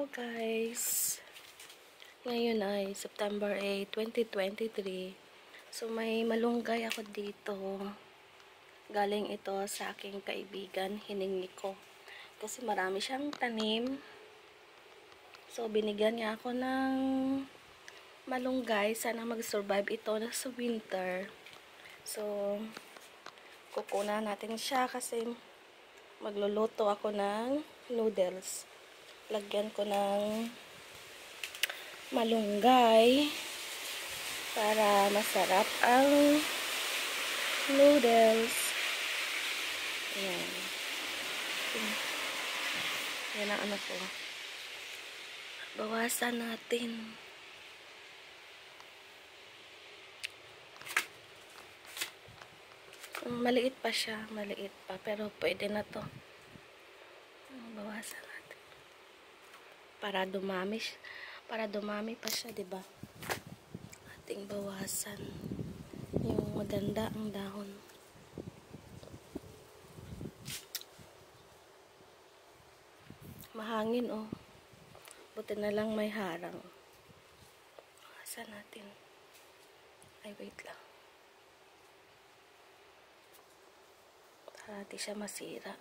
Hello guys! Ngayon ay September 8, 2023. So may malunggay ako dito. Galing ito sa aking kaibigan, hiningi ko. Kasi marami siyang tanim. So binigyan niya ako ng malunggay. Sana mag-survive ito sa winter. So kukunan natin siya kasi magluluto ako ng noodles. Lagyan ko ng malunggay para masarap ang noodles. Ayan. Yan ang ano ko. Bawasan natin. Maliit pa siya. Maliit pa. Pero pwede na to. Bawasan natin. Para dumami pa siya, diba? Ating bawasan yung maganda ang dahon. Mahangin, oh. Buti na lang may harang. Bawasan natin. Ay, wait lang. Para di siya masira.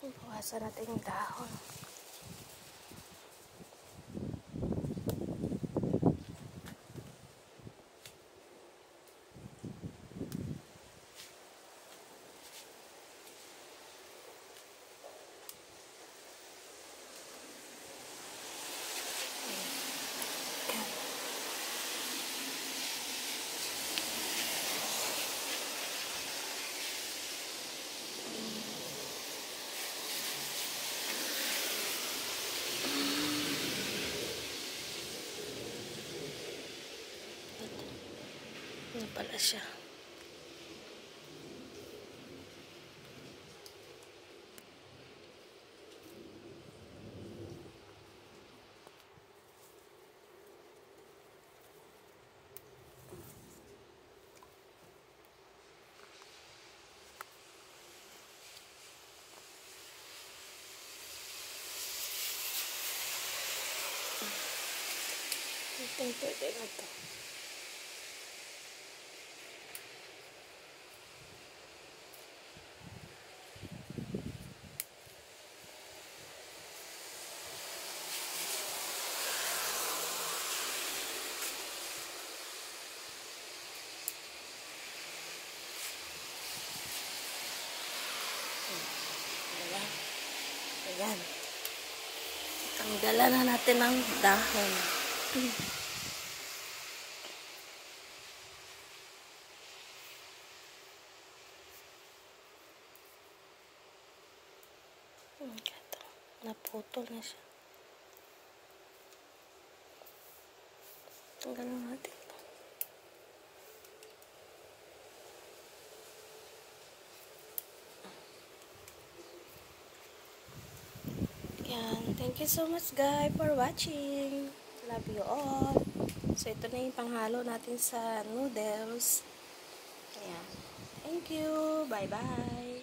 Bawasan natin yung dahon. Ano pala siya? Ito pwede na to. Ayan. Tanggalan na natin ang dahon. Ito. Naputol na siya. Tanggalan natin. Yan. Thank you so much guys for watching. Love you all. So ito na yung panghalo natin sa noodles. Ayan. Thank you. Bye bye.